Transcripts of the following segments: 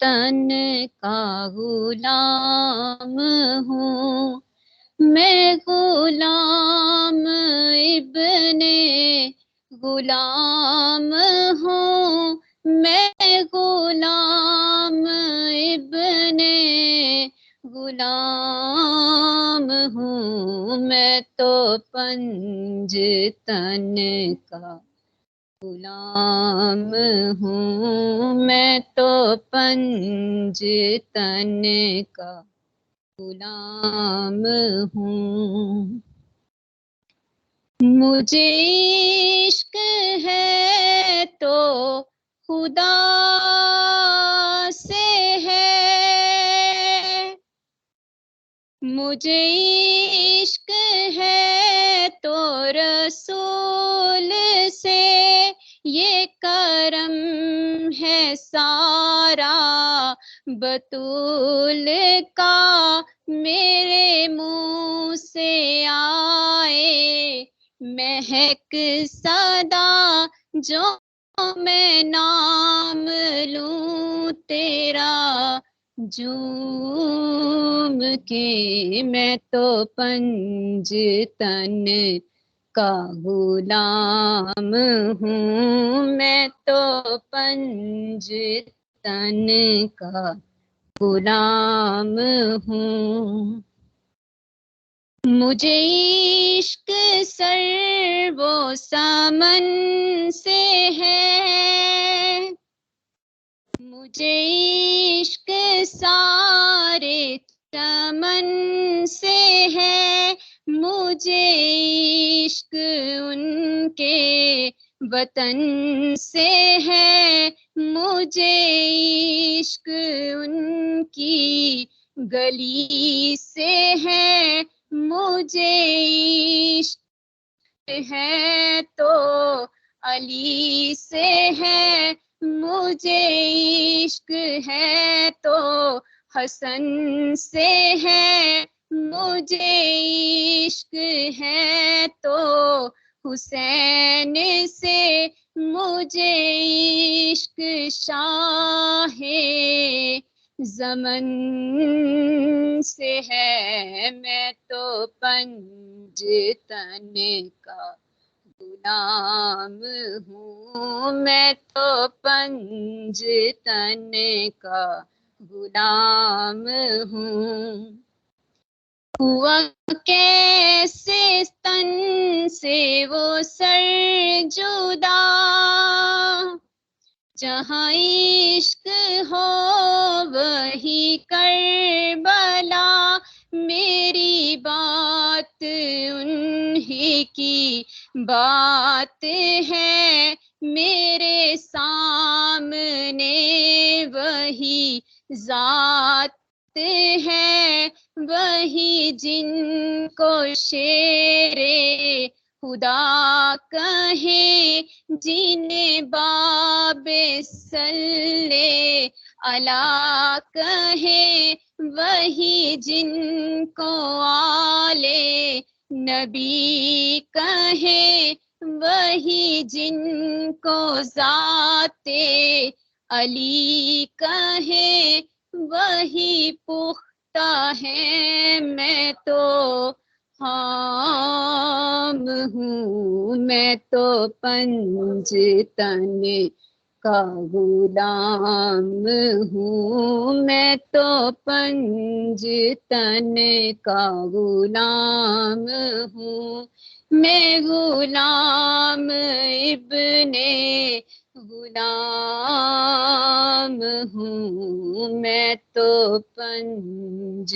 تن کا غلام ہوں، میں غلام ابن غلام ہوں، میں غلام ابن غلام ہوں، میں تو پنج تن کا غلام ہوں، میں تو پنج تن کا غلام ہوں۔ مجھے عشق ہے تو خدا سے ہے، مجھے عشق ہے تو رسول سے، یہ کرم ہے سارا بطول کا، میرے منہ سے آئے مہک صدا، جو میں نام لوں تیرا جھوم کے، میں تو پنج تن کا غلام ہوں، میں تو پنج تن کا غلام ہوں۔ مجھے عشق سر و سمن سے ہے، مجھے عشق سارے چمن سے ہے، مجھے عشق ان کے وطن سے ہے، مجھے عشق ان کی گلی سے ہے، مجھے عشق ہے تو علی سے ہے، مجھے عشق ہے تو حسن سے ہے، مجھے عشق ہے تو حسین سے، مجھے عشق شاہ زمن سے ہے، میں تو پنج تن کا غلام ہوں، میں تو پنج تن کا غلام ہوں۔ ہوا کیسے تن سے وہ سر جدا، جہاں عشق ہو وہی کربلا، میری بات انہی کی بات ہے، میرے سامنے وہی ذات ہے، وہی جن کو شیر خدا کہیں، جنہیں باب صلی علی کہیں، وہی جن کو آل نبی کہیں، وہی جن کو ذات علی کہیں، وہی پختہ ہے، میں تو خام ہوں، میں تو پنج تن کا غلام ہوں، میں تو پنج تن کا غلام ہوں، میں غلام ابن غلام ہوں، میں تو پنج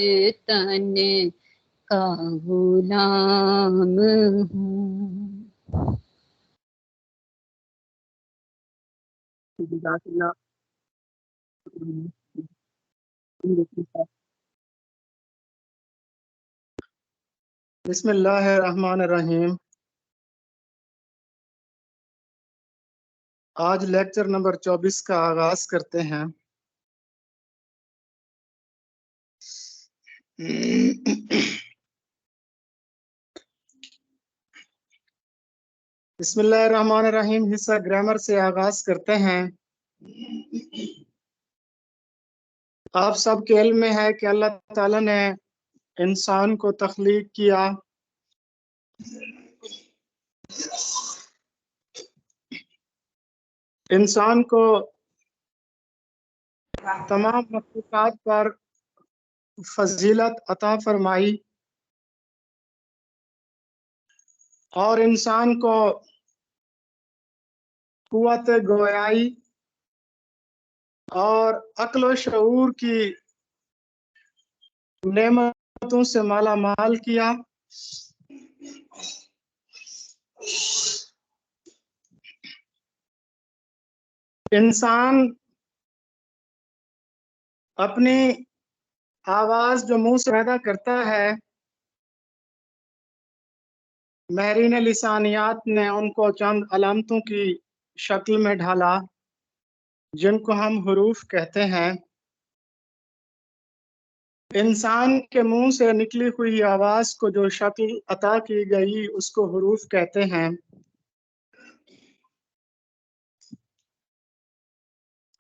تن کا غلام ہوں۔ جزاک اللہ۔ بسم اللہ الرحمن الرحیم۔ آج لیکچر نمبر 24 کا آغاز کرتے ہیں۔ بسم اللہ الرحمن الرحیم، حصہ گرامر سے آغاز کرتے ہیں۔ آپ سب کے علم میں ہے کہ اللہ تعالیٰ نے انسان کو تخلیق کیا، انسان کو تمام مخلوقات پر فضیلت عطا فرمائی اور انسان کو قوت گویائی اور عقل و شعور کی نعمتوں سے مالا مال کیا۔ انسان اپنی آواز جو منہ سے پیدا کرتا ہے، ماہرین لسانیات نے ان کو چند علامتوں کی شکل میں ڈھالا جن کو ہم حروف کہتے ہیں۔ انسان کے منہ سے نکلی ہوئی آواز کو جو شکل عطا کی گئی اس کو حروف کہتے ہیں۔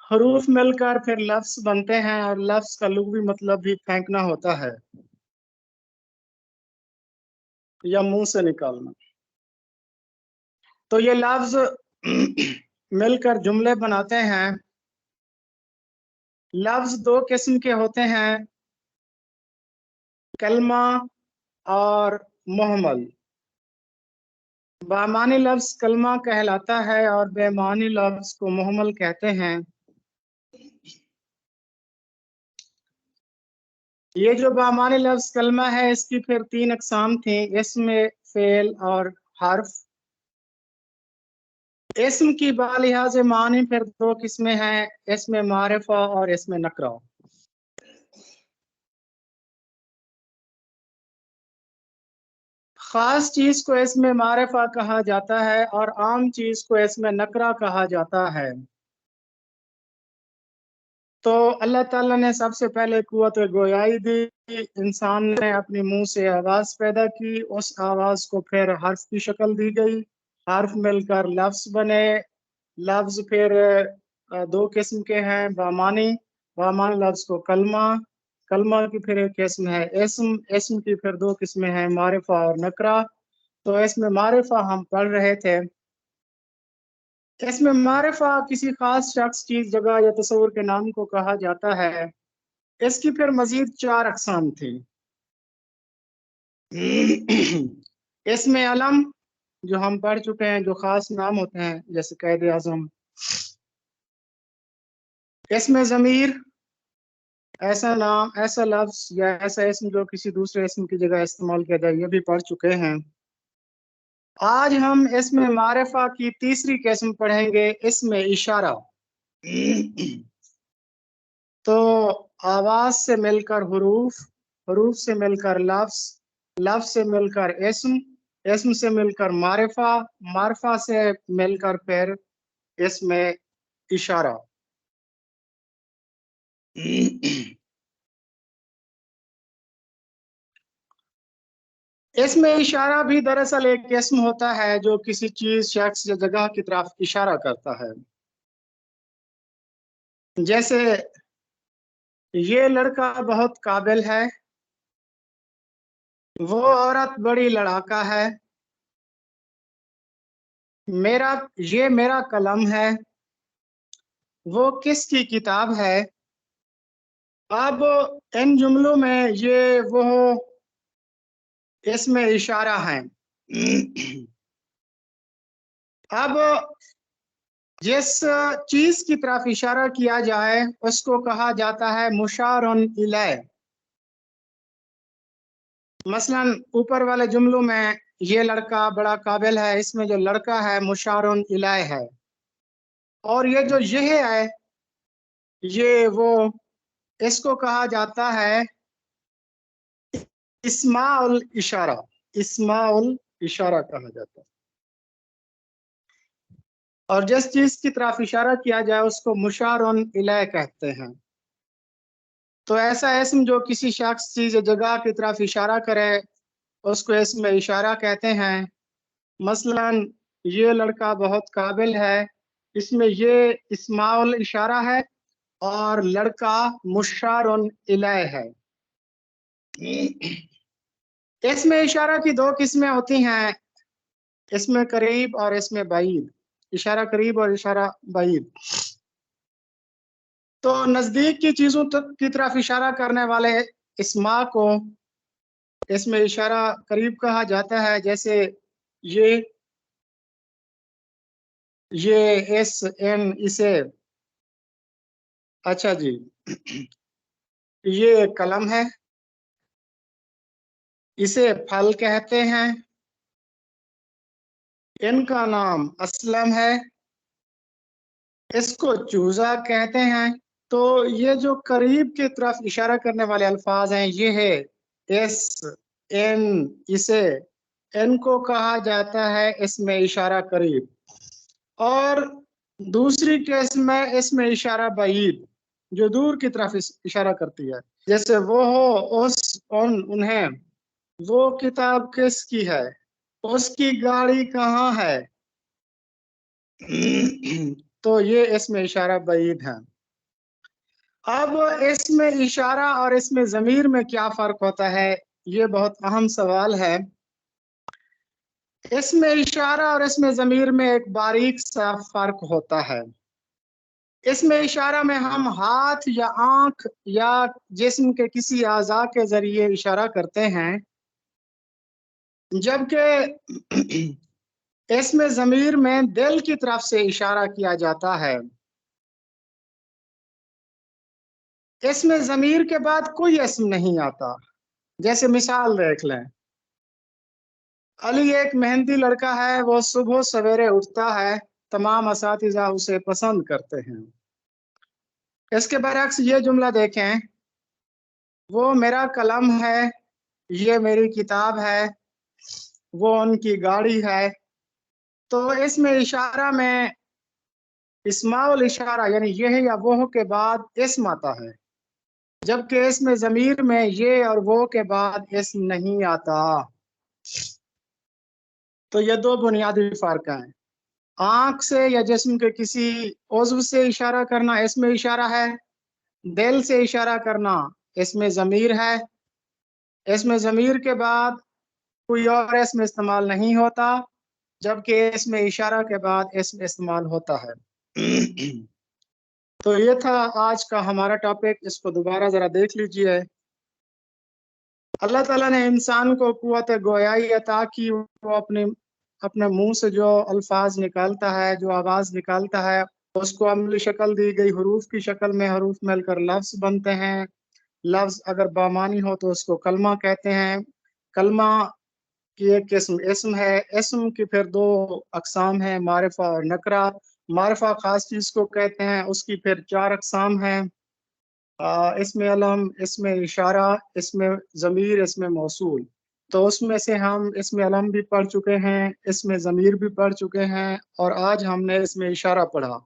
حروف مل کر پھر لفظ بنتے ہیں اور لفظ کا لغوی مطلب بھی پھینکنا ہوتا ہے یا منہ سے نکالنا۔ تو یہ لفظ مل کر جملے بناتے ہیں۔ لفظ دو قسم کے ہوتے ہیں، کلمہ اور محمل۔ بامعنی لفظ کلمہ کہلاتا ہے اور بے معنی لفظ کو محمل کہتے ہیں۔ یہ جو بامعنی لفظ کلمہ ہے اس کی پھر تین اقسام تھیں، اسم، فعل اور حرف۔ اسم کی بالحاظ معنی پھر دو قسمیں ہیں، اسم معرفہ اور اسم نکرہ۔ خاص چیز کو اسم معرفہ کہا جاتا ہے اور عام چیز کو اسم نکرہ کہا جاتا ہے۔ تو اللہ تعالیٰ نے سب سے پہلے قوت گویائی دی، انسان نے اپنے منہ سے آواز پیدا کی، اس آواز کو پھر حرف کی شکل دی گئی، حرف مل کر لفظ بنے۔ لفظ پھر دو قسم کے ہیں، بامعنی لفظ کو کلمہ کی پھر ایک قسم ہے اسم کی پھر دو قسمیں ہیں، معرفہ اور نکرہ۔ تو اسم معرفہ ہم پڑھ رہے تھے۔ اسم معرفہ کسی خاص شخص، چیز، جگہ یا تصور کے نام کو کہا جاتا ہے۔ اس کی پھر مزید چار اقسام تھی۔ اسم علم جو ہم پڑھ چکے ہیں، جو خاص نام ہوتے ہیں جیسے قائد اعظم۔ اسم ضمیر ایسا نام، ایسا لفظ یا ایسا اسم جو کسی دوسرے اسم کی جگہ استعمال کیا جائے، یہ بھی پڑھ چکے ہیں۔ آج ہم اسم معرفہ کی تیسری قسم پڑھیں گے، اسم اشارہ۔ تو آواز سے مل کر حروف، حروف سے مل کر لفظ، لفظ سے مل کر اسم، اسم سے مل کر معرفہ، معرفہ سے مل کر پھر اسم اشارہ۔ اسم اشارہ بھی دراصل ایک اسم ہوتا ہے جو کسی چیز، شخص یا جگہ کی طرف اشارہ کرتا ہے۔ جیسے یہ لڑکا بہت قابل ہے، وہ عورت بڑی لڑاکا ہے، یہ میرا قلم ہے، وہ کس کی کتاب ہے۔ اب ان جملوں میں یہ وہ اسم اشارہ ہیں۔ اب جس چیز کی طرف اشارہ کیا جائے اس کو کہا جاتا ہے مشار الیہ۔ مثلا اوپر والے جملوں میں یہ لڑکا بڑا قابل ہے، اس میں جو لڑکا ہے مشار الیہ ہے، اور یہ جو یہ ہے یہ وہ، اس کو کہا جاتا ہے اسماء الاشارہ، اسماء الاشارہ کہا جاتا ہے۔ اور جس چیز کی طرف اشارہ کیا جائے اس کو مشار الیہ کہتے ہیں۔ تو ایسا اسم جو کسی شخص، چیز یا جگہ کی طرف اشارہ کرے اس کو اسم اشارہ کہتے ہیں۔ مثلا یہ لڑکا بہت قابل ہے، اس میں یہ اسماء الاشارہ ہے اور لڑکا مشارن الیہ ہے۔ اسم اشارہ کی دو قسمیں ہوتی ہیں، اسم قریب اور اسم بعید، اشارہ قریب اور اشارہ بعید۔ تو نزدیک کی چیزوں کی طرف اشارہ کرنے والے اسما کو اسم اشارہ قریب کہا جاتا ہے، جیسے یہ اس ان اسے، اچھا جی یہ قلم ہے، اسے پھل کہتے ہیں، ان کا نام اسلم ہے، اس کو چوزا کہتے ہیں۔ تو یہ جو قریب کی طرف اشارہ کرنے والے الفاظ ہیں، یہ ہے اس ان اسے، ان کو کہا جاتا ہے اسم اشارہ قریب۔ اور دوسری قسم میں اسم اشارہ بعید، جو دور کی طرف اشارہ کرتی ہے، جیسے وہ ہو، اس، ان، انہیں، وہ کتاب کس کی ہے، اس کی گاڑی کہاں ہے، تو یہ اسم اشارہ بعید ہے۔ اب اسم اشارہ اور اسم ضمیر میں کیا فرق ہوتا ہے، یہ بہت اہم سوال ہے۔ اسم اشارہ اور اسم ضمیر میں ایک باریک سا فرق ہوتا ہے۔ اسم اشارہ میں ہم ہاتھ یا آنکھ یا جسم کے کسی اعضاء کے ذریعے اشارہ کرتے ہیں، جبکہ اسم ضمیر میں دل کی طرف سے اشارہ کیا جاتا ہے۔ اسم ضمیر کے بعد کوئی اسم نہیں آتا۔ جیسے مثال دیکھ لیں، علی ایک محنتی لڑکا ہے، وہ صبح سویرے اٹھتا ہے، تمام اساتذہ اسے پسند کرتے ہیں۔ اس کے برعکس یہ جملہ دیکھیں، وہ میرا قلم ہے، یہ میری کتاب ہے، وہ ان کی گاڑی ہے۔ تو اس میں اشارہ میں اسماء الاشارہ یعنی یہ یا وہ کے بعد اسم آتا ہے، جبکہ اسم ضمیر میں یہ اور وہ کے بعد اسم نہیں آتا۔ تو یہ دو بنیادی فرق ہیں۔ آنکھ سے یا جسم کے کسی عضو سے اشارہ کرنا اسم اشارہ ہے، دل سے اشارہ کرنا اسم ضمیر ہے۔ اسم ضمیر کے بعد کوئی اور اسم استعمال نہیں ہوتا، جبکہ اسم اشارہ کے بعد اسم استعمال ہوتا ہے۔ تو یہ تھا آج کا ہمارا ٹاپک، اس کو دوبارہ ذرا دیکھ لیجئے۔ اللہ تعالیٰ نے انسان کو قوت گویائی عطا کی، وہ اپنے منہ سے جو الفاظ نکالتا ہے، جو آواز نکالتا ہے، اس کو عملی شکل دی گئی، حروف کی شکل میں، حروف مل کر لفظ بنتے ہیں۔ لفظ اگر بامانی ہو تو اس کو کلمہ کہتے ہیں۔ کلمہ کی ایک قسم اسم ہے، اسم کی پھر دو اقسام ہیں، معرفہ اور نکرہ۔ معرفہ خاص چیز کو کہتے ہیں، اس کی پھر 4 اقسام ہیں، اسم علم، اسم اشارہ، اسم ضمیر، اسم موصول۔ تو اس میں سے ہم اسم علم بھی پڑھ چکے ہیں، اسم ضمیر بھی پڑھ چکے ہیں، اور آج ہم نے اسم اشارہ پڑھا۔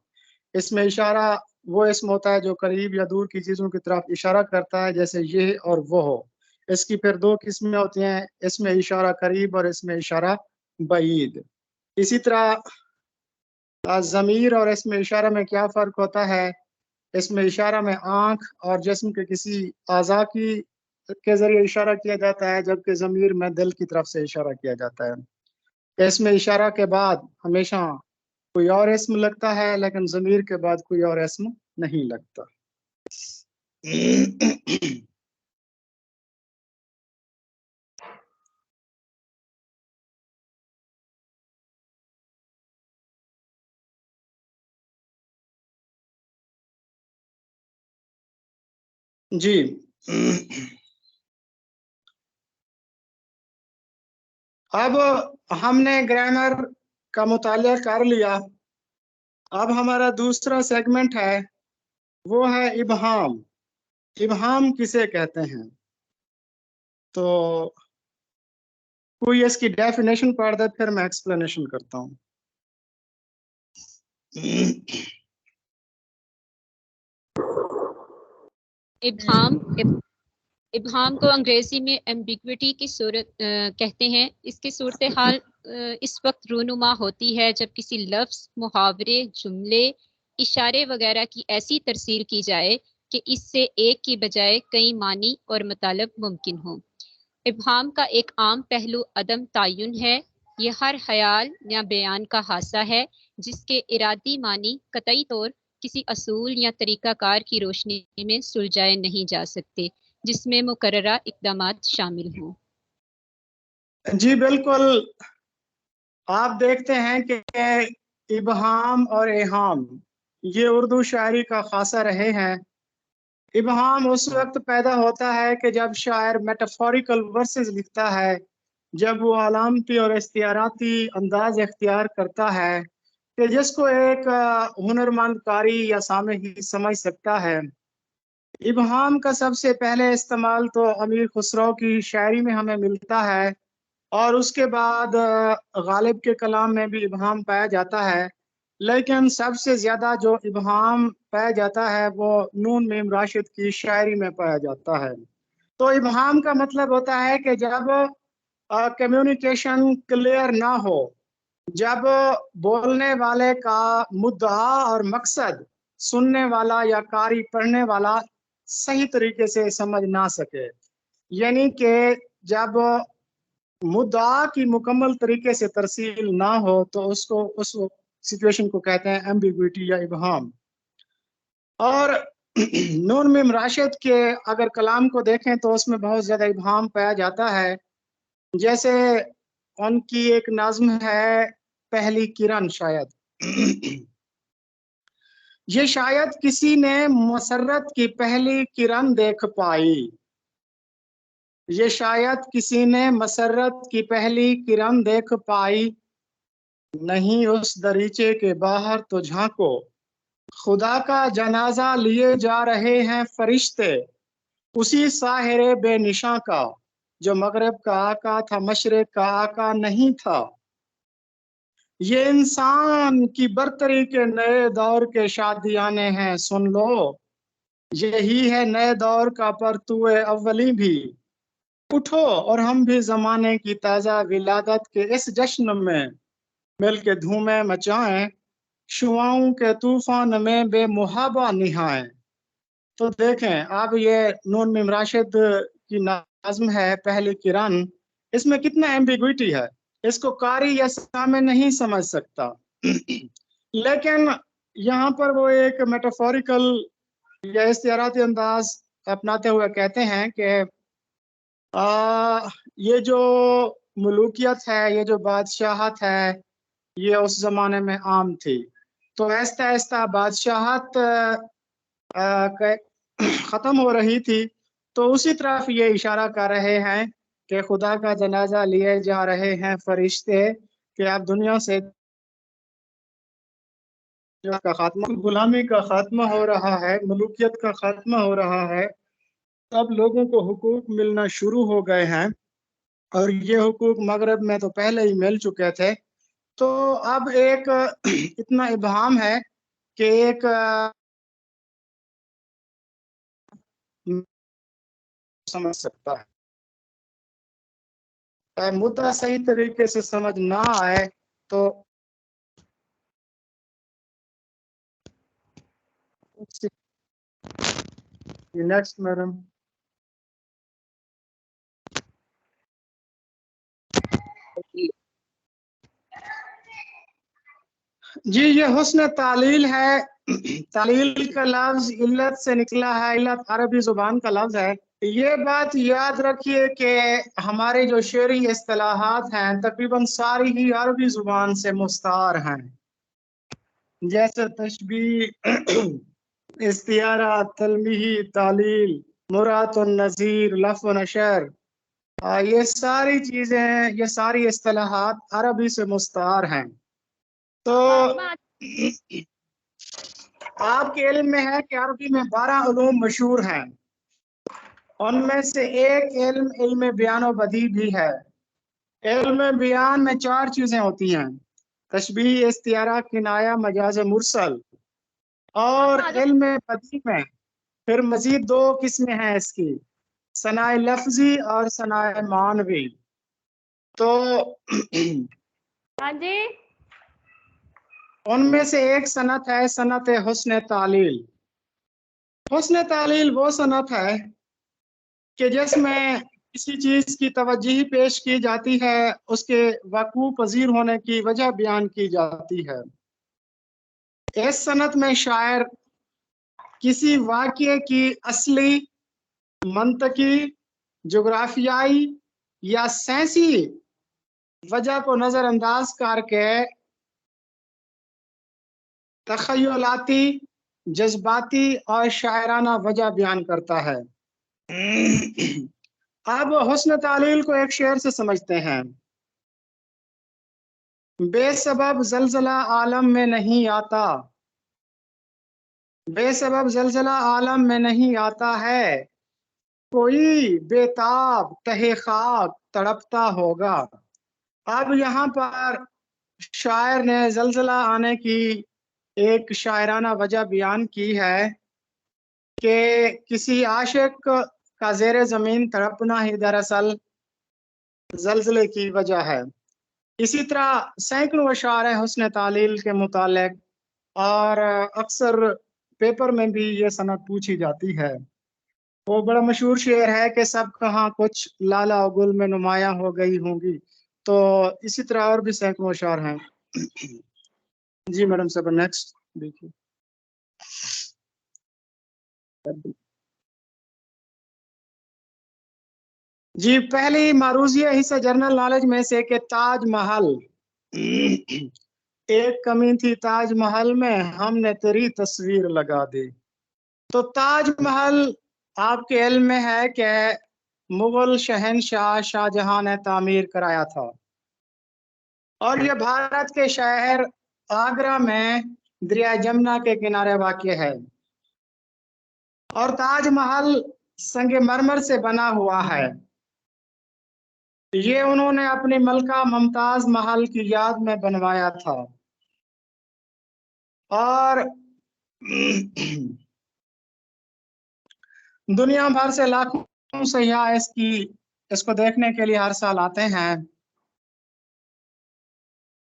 اسم اشارہ وہ اسم ہوتا ہے جو قریب یا دور کی چیزوں کی طرف اشارہ کرتا ہے، جیسے یہ اور وہ ہو۔ اس کی پھر 2 قسمیں ہوتی ہیں، اسم اشارہ قریب اور اسم اشارہ بعید۔ اسی طرح ضمیر اور اسم اشارہ میں کیا فرق ہوتا ہے؟ اسم اشارہ میں آنکھ اور جسم کے کسی اعضاء کے ذریعے اشارہ کیا جاتا ہے، جبکہ ضمیر میں دل کی طرف سے اشارہ کیا جاتا ہے۔ اسم اشارہ کے بعد ہمیشہ کوئی اور اسم لگتا ہے، لیکن ضمیر کے بعد کوئی اور اسم نہیں لگتا۔ جی اب ہم نے گرامر کا مطالعہ کر لیا۔ اب ہمارا دوسرا سیگمنٹ ہے، وہ ہے ابہام۔ ابہام کسے کہتے ہیں؟ تو کوئی اس کی ڈیفینیشن پڑھ دے، پھر میں ایکسپلینیشن کرتا ہوں۔ ابہام کو انگریزی میں ایمبیگوٹی کی صورت کہتے ہیں۔ اس کی صورتحال اس وقت رونما ہوتی ہے جب کسی لفظ، محاورے، جملے اشارے وغیرہ کی ایسی ترسیل کی جائے کہ اس سے ایک کی بجائے کئی معنی اور مطالب ممکن ہوں۔ ابہام کا ایک عام پہلو عدم تعین ہے۔ یہ ہر خیال یا بیان کا حادثہ ہے جس کے ارادی معنی قطعی طور کسی اصول یا طریقہ کار کی روشنی میں سلجھائے نہیں جا سکتے جس میں مقررہ اقدامات شامل ہوں۔ جی بالکل، آپ دیکھتے ہیں کہ ابہام اور ایہام یہ اردو شاعری کا خاصہ رہے ہیں۔ ابہام اس وقت پیدا ہوتا ہے کہ جب شاعر میٹافوریکل ورسز لکھتا ہے، جب وہ علامتی اور استعاراتی انداز اختیار کرتا ہے کہ جس کو ایک ہنرمند قاری یا سامع ہی سمجھ سکتا ہے۔ ابہام کا سب سے پہلے استعمال تو امیر خسرو کی شاعری میں ہمیں ملتا ہے، اور اس کے بعد غالب کے کلام میں بھی ابہام پایا جاتا ہے، لیکن سب سے زیادہ جو ابہام پایا جاتا ہے وہ نون میم راشد کی شاعری میں پایا جاتا ہے۔ تو ابہام کا مطلب ہوتا ہے کہ جب کمیونیکیشن کلیئر نہ ہو، جب بولنے والے کا مدعا اور مقصد سننے والا یا قاری پڑھنے والا صحیح طریقے سے سمجھ نہ سکے، یعنی کہ جب مدعا کی مکمل طریقے سے ترسیل نہ ہو تو اس سچویشن کو کہتے ہیں ایمبیگوٹی یا ابہام۔ اور نون میم راشد کے اگر کلام کو دیکھیں تو اس میں بہت زیادہ ابہام پایا جاتا ہے، جیسے ان کی ایک نظم ہے پہلی کرن، شاید یہ شاید کسی نے مسرت کی پہلی کرن دیکھ پائی، یہ شاید کسی نے مسرت کی پہلی کرن دیکھ پائی، نہیں اس دریچے کے باہر تو جھانکو، خدا کا جنازہ لیے جا رہے ہیں فرشتے، اسی ساحر بے نشاں کا جو مغرب کا آقا تھا مشرق کا آقا نہیں تھا، یہ انسان کی برتری کے نئے دور کے شادیانے ہیں سن لو، یہی ہے نئے دور کا پرتو اولی بھی، اٹھو اور ہم بھی زمانے کی تازہ ولادت کے اس جشن میں مل کے دھومیں مچائیں، شعاؤں کے طوفان میں بے محابہ نہائیں۔ تو دیکھیں اب یہ نون میم راشد کی نظم ہے پہلی کرن، اس میں کتنا ایمبیگوٹی ہے، اس کو قاری یا سامع نہیں سمجھ سکتا، لیکن یہاں پر وہ ایک میٹافوریکل یا استعاراتی انداز اپناتے ہوئے کہتے ہیں کہ یہ جو ملوکیت ہے، یہ جو بادشاہت ہے، یہ اس زمانے میں عام تھی، تو آہستہ آہستہ بادشاہت ختم ہو رہی تھی، تو اسی طرف یہ اشارہ کر رہے ہیں کہ خدا کا جنازہ لیے جا رہے ہیں فرشتے، کہ اب دنیا سے کا خاتمہ، غلامی کا خاتمہ ہو رہا ہے، ملوکیت کا خاتمہ ہو رہا ہے، اب لوگوں کو حقوق ملنا شروع ہو گئے ہیں، اور یہ حقوق مغرب میں تو پہلے ہی مل چکے تھے، تو اب ایک اتنا ابہام ہے کہ ایک سمجھ سکتا ہے، مدعا صحیح طریقے سے سمجھ نہ آئے تو نیکسٹ میڈم۔ جی یہ حسن تعلیل ہے، تعلیل کا لفظ علت سے نکلا ہے، علت عربی زبان کا لفظ ہے۔ یہ بات یاد رکھیے کہ ہمارے جو شعری اصطلاحات ہیں تقریباً ساری ہی عربی زبان سے مستعار ہیں، جیسے تشبیہ، استعارہ، تلمیحی، تعلیل، مراد النظیر، لفظ و نشر، یہ ساری چیزیں، یہ ساری اصطلاحات عربی سے مستعار ہیں۔ تو آپ کے علم میں ہے کہ عربی میں 12 علوم مشہور ہیں، ان میں سے ایک علم بیان و بدیع بھی ہے۔ علم بیان میں 4 چیزیں ہوتی ہیں: تشبیہ، استعارہ، کنایہ، مجاز مرسل، اور علم بدیع میں پھر مزید 2 قسمیں ہیں اس کی، ثناء لفظی اور ثناء معنوی۔ تو ہاں جی ان میں سے ایک صنعت ہے صنعت حسن تعلیل۔ حسن تعلیل وہ صنعت ہے کہ جس میں کسی چیز کی توجہ پیش کی جاتی ہے، اس کے وقوع پذیر ہونے کی وجہ بیان کی جاتی ہے۔ اس صنعت میں شاعر کسی واقعے کی اصلی، منطقی، جغرافیائی یا سائنسی وجہ کو نظر انداز کر کے تخیلاتی، جذباتی اور شاعرانہ وجہ بیان کرتا ہے۔ اب حسن تعلیل کو ایک شعر سے سمجھتے ہیں۔ بے سبب زلزلہ عالم میں نہیں آتا، بے سبب زلزلہ عالم میں نہیں آتا ہے، کوئی بے تاب تہے خاک تڑپتا ہوگا۔ اب یہاں پر شاعر نے زلزلہ آنے کی ایک شاعرانہ وجہ بیان کی ہے کہ کسی عاشق کا زیر زمین تڑپنا ہی دراصل زلزلے کی وجہ ہے۔ اسی طرح سینکڑوں اشعار ہیں حسن تعلیل کے متعلق، اور اکثر پیپر میں بھی یہ صنعت پوچھی جاتی ہے۔ وہ بڑا مشہور شعر ہے کہ سب کہاں کچھ لالا و گل میں نمایاں ہو گئی ہوں گی۔ تو اسی طرح اور بھی سینکڑوں اشعار ہیں۔ جی میڈم صاحب نیکسٹ دیکھیے۔ جی پہلی معروضیہ حصہ جنرل نالج میں سے کہ تاج محل، ایک کمی تھی تاج محل میں، ہم نے تیری تصویر لگا دی۔ تو تاج محل آپ کے علم میں ہے کہ مغل شہنشاہ شاہ جہاں نے تعمیر کرایا تھا، اور یہ بھارت کے شہر آگرہ میں دریا جمنا کے کنارے واقع ہے، اور تاج محل سنگ مرمر سے بنا ہوا ہے۔ یہ انہوں نے اپنی ملکہ ممتاز محل کی یاد میں بنوایا تھا، اور دنیا بھر سے لاکھوں سیاح اس کو دیکھنے کے لیے ہر سال آتے ہیں۔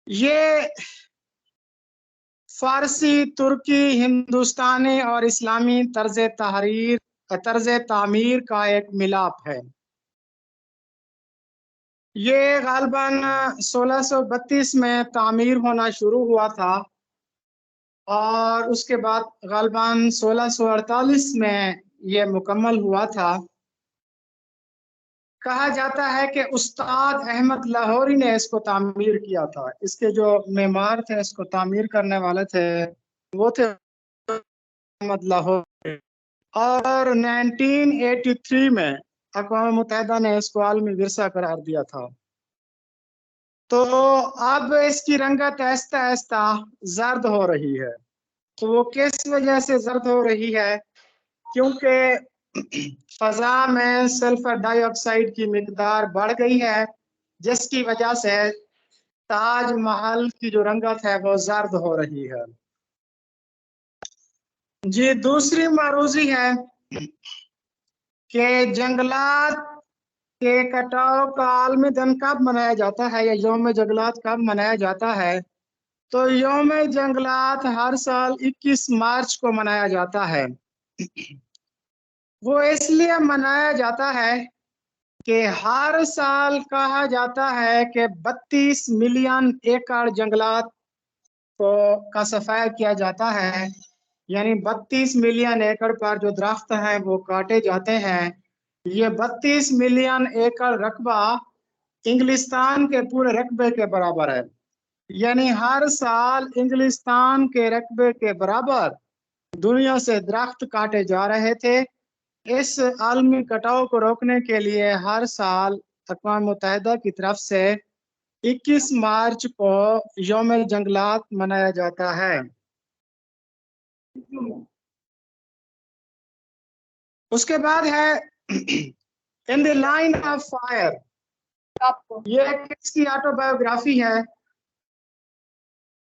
یہ فارسی، ترکی، ہندوستانی اور اسلامی طرز تعمیر کا ایک ملاپ ہے۔ یہ غالباً 1632 میں تعمیر ہونا شروع ہوا تھا، اور اس کے بعد غالباً 1648 میں یہ مکمل ہوا تھا۔ کہا جاتا ہے کہ استاد احمد لاہوری نے اس کو تعمیر کیا تھا۔ اس کے جو معمار تھے، اس کو تعمیر کرنے والے تھے، وہ تھے احمد لاہوری۔ اور 1983 میں اقوام متحدہ نے اس کو عالمی ورثہ قرار دیا تھا۔ تو اب اس کی رنگت آہستہ آہستہ زرد ہو رہی ہے۔ تو وہ کس وجہ سے زرد ہو رہی ہے؟ کیونکہ فضا میں سلفر ڈائی آکسائڈ کی مقدار بڑھ گئی ہے، جس کی وجہ سے تاج محل کی جو رنگت ہے وہ زرد ہو رہی ہے۔ جی دوسری معروضی ہے کہ جنگلات کے کٹاؤ کا عالمی دن کب منایا جاتا ہے، یا یوم جنگلات کب منایا جاتا ہے؟ تو یوم جنگلات ہر سال 21 مارچ کو منایا جاتا ہے۔ وہ اس لیے منایا جاتا ہے کہ ہر سال کہا جاتا ہے کہ 32 ملین ایکڑ جنگلات کا صفائی کیا جاتا ہے، یعنی 32 ملین ایکڑ پر جو درخت ہیں وہ کاٹے جاتے ہیں۔ یہ 32 ملین ایکڑ رقبہ انگلستان کے پورے رقبے کے برابر ہے، یعنی ہر سال انگلستان کے رقبے کے برابر دنیا سے درخت کاٹے جا رہے تھے۔ اس عالمی کٹاؤ کو روکنے کے لیے ہر سال اقوام متحدہ کی طرف سے 21 مارچ کو یوم جنگلات منایا جاتا ہے۔ اس کے بعد ہے ان دی لائن آف فائر، یہ کس کی آٹو بایوگرافی ہے؟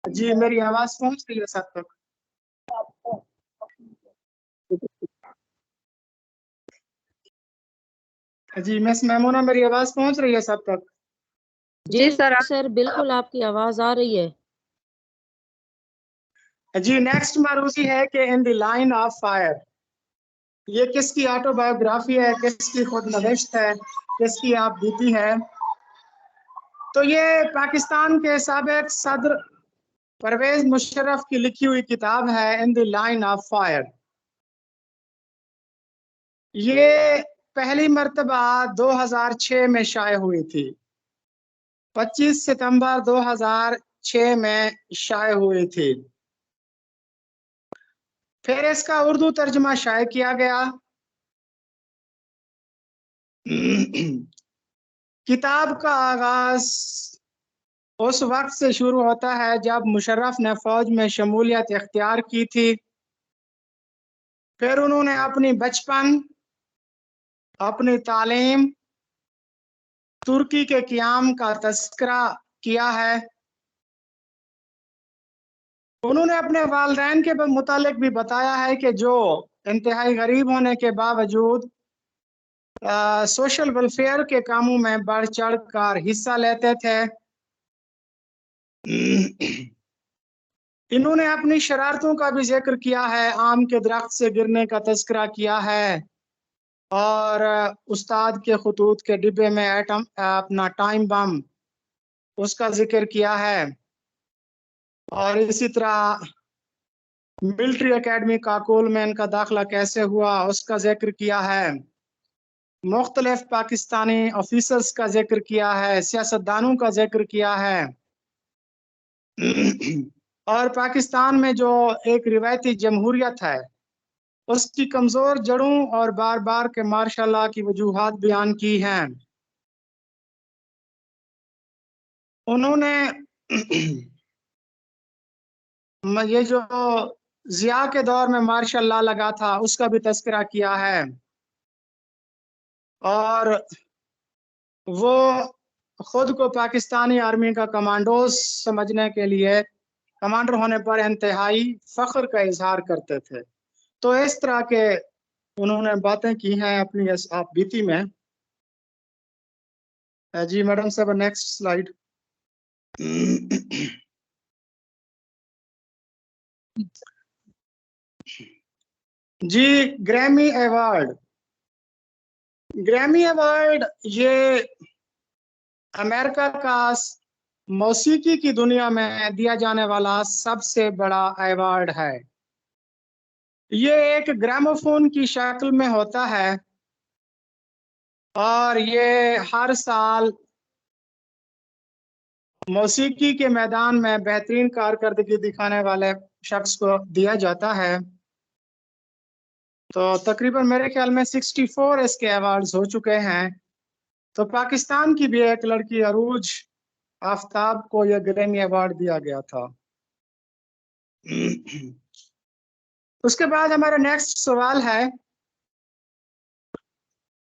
جی میری آواز پہنچ رہی ہے سب تک؟ جی مس میمونہ میری آواز پہنچ رہی ہے سب تک؟ جی سر بالکل آپ کی آواز آ رہی ہے۔ جی نیکسٹ معروضی ہے کہ ان دی لائن آف فائر، یہ کس کی آٹو بایوگرافی ہے، کس کی خود نوشت ہے، کس کی آپ بیتی ہے؟ تو یہ پاکستان کے سابق صدر پرویز مشرف کی لکھی ہوئی کتاب ہے ان دی لائن آف فائر۔ یہ پہلی مرتبہ 2006 میں شائع ہوئی تھی، 25 ستمبر 2006 میں شائع ہوئی تھی۔ پھر اس کا اردو ترجمہ شائع کیا گیا۔ کتاب کا آغاز اس وقت سے شروع ہوتا ہے جب مشرف نے فوج میں شمولیت اختیار کی تھی۔ پھر انہوں نے اپنی بچپن، اپنی تعلیم، ترکی کے قیام کا تذکرہ کیا ہے۔ انہوں نے اپنے والدین کے متعلق بھی بتایا ہے کہ جو انتہائی غریب ہونے کے باوجود سوشل ویلفیئر کے کاموں میں بڑھ چڑھ کر حصہ لیتے تھے۔ انہوں نے اپنی شرارتوں کا بھی ذکر کیا ہے، آم کے درخت سے گرنے کا تذکرہ کیا ہے، اور استاد کے خطوط کے ڈبے میں اپنا ٹائم بم اس کا ذکر کیا ہے، اور اسی طرح ملٹری اکیڈمی کاکول میں ان کا داخلہ کیسے ہوا اس کا ذکر کیا ہے، مختلف پاکستانی آفیسرز کا ذکر کیا ہے، سیاستدانوں کا ذکر کیا ہے، اور پاکستان میں جو ایک روایتی جمہوریت ہے اس کی کمزور جڑوں اور بار بار کے ماشاء اللہ کی وجوہات بیان کی ہیں۔ انہوں نے یہ جو ضیاء کے دور میں مارشل لا لگا تھا اس کا بھی تذکرہ کیا ہے، اور وہ خود کو پاکستانی آرمی کا کمانڈوز سمجھنے کے لیے کمانڈر ہونے پر انتہائی فخر کا اظہار کرتے تھے۔ تو اس طرح کے انہوں نے باتیں کی ہیں اپنی آپ بیتی میں۔ جی میڈم صاحب نیکسٹ سلائیڈ۔ جی گریمی ایوارڈ، گریمی ایوارڈ یہ امریکہ کا موسیقی کی دنیا میں دیا جانے والا سب سے بڑا ایوارڈ ہے۔ یہ ایک گراموفون کی شکل میں ہوتا ہے، اور یہ ہر سال موسیقی کے میدان میں بہترین کارکردگی دکھانے والے شخص کو دیا جاتا ہے۔ تو تقریباً میرے خیال میں 64 اس کے ایوارڈز ہو چکے ہیں۔ تو پاکستان کی بھی ایک لڑکی عروج آفتاب کو یہ گریمی ایوارڈ دیا گیا تھا۔ اس کے بعد ہمارا نیکسٹ سوال ہے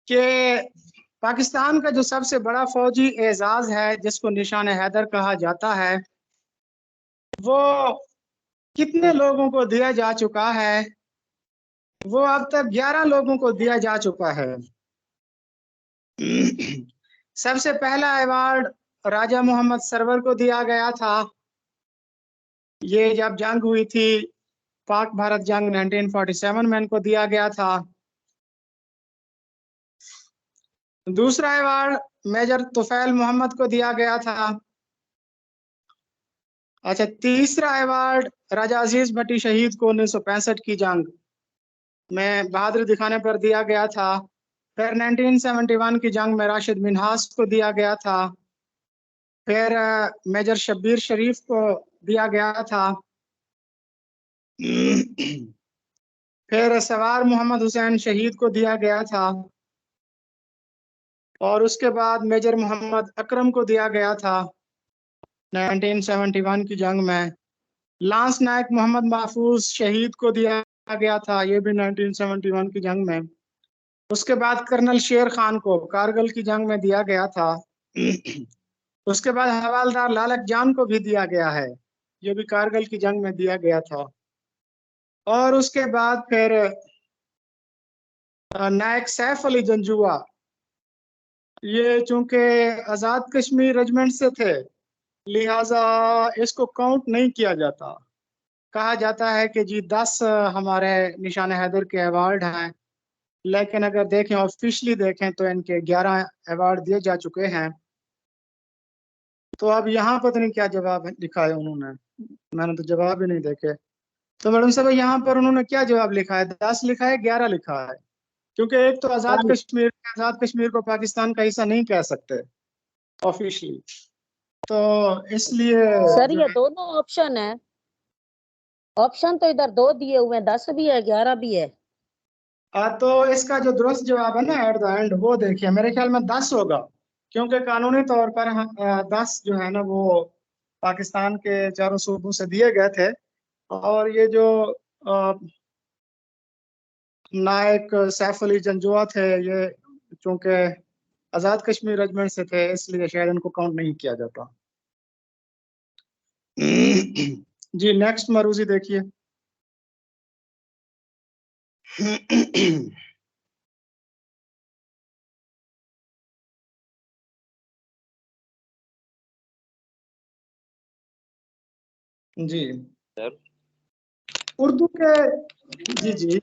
کہ پاکستان کا جو سب سے بڑا فوجی اعزاز ہے جس کو نشان حیدر کہا جاتا ہے وہ کتنے لوگوں کو دیا جا چکا ہے؟ وہ اب تک 11 لوگوں کو دیا جا چکا ہے۔ سب سے پہلا ایوارڈ راجہ محمد سرور کو دیا گیا تھا، یہ جب جنگ ہوئی تھی پاک بھارت جنگ 1947 میں ان کو دیا گیا تھا۔ دوسرا ایوارڈ میجر طفیل محمد کو دیا گیا تھا۔ اچھا، تیسرا ایوارڈ راجہ عزیز بھٹی شہید کو 1965 کی جنگ میں بہادری دکھانے پر دیا گیا تھا۔ پھر 1971 کی جنگ میں راشد منہاس کو دیا گیا تھا۔ پھر میجر شبیر شریف کو دیا گیا تھا۔ پھر سوار محمد حسین شہید کو دیا گیا تھا، اور اس کے بعد میجر محمد اکرم کو دیا گیا تھا 1971 کی جنگ میں۔ لانس نائک محمد محفوظ شہید کو دیا گیا تھا، یہ بھی 1971 کی جنگ میں۔ اس کے بعد کرنل شیر خان کو کارگل کی جنگ میں دیا گیا تھا۔ اس کے بعد حوالدار لالک جان کو بھی دیا گیا ہے، یہ بھی کارگل کی جنگ میں دیا گیا تھا۔ اور اس کے بعد پھر نائک سیف علی جنجوعہ، یہ چونکہ آزاد کشمیر ریجمنٹ سے تھے لہٰذا اس کو کاؤنٹ نہیں کیا جاتا۔ کہا جاتا ہے کہ جی 10 ہمارے نشان حیدر کے ایوارڈ ہیں، لیکن اگر دیکھیں آفیشلی دیکھیں تو ان کے 11 ایوارڈ دیے جا چکے ہیں۔ تو اب یہاں پتہ نہیں کیا جواب لکھا ہے انہوں نے، میں نے تو جواب ہی نہیں دیکھے۔ تو میڈم صاحب یہاں پر انہوں نے کیا جواب لکھا ہے؟ 10 لکھا ہے 11 لکھا ہے؟ کیونکہ ایک تو آزاد کشمیر کو پاکستان کا حصہ نہیں کہہ سکتے آفیشلی، تو اس لیے سر یہ دونوں آپشن ہے، آپشن تو ادھر 2 دیے ہوئے ہیں، 10 بھی ہے 11 بھی ہے۔ تو اس کا جو درست جواب ہے نا ایٹ دا اینڈ وہ دیکھیے، میرے خیال میں 10 ہوگا، کیونکہ قانونی طور پر 10 جو ہے نا وہ پاکستان کے چاروں صوبوں سے دیے گئے تھے، اور یہ جو نائک سیف علی جنجوعہ تھے یہ چونکہ آزاد کشمیر ریجمنٹ سے تھے اس لیے شاید ان کو کاؤنٹ نہیں کیا جاتا۔ جی نیکسٹ مروزی دیکھیے۔ جی اردو کے جی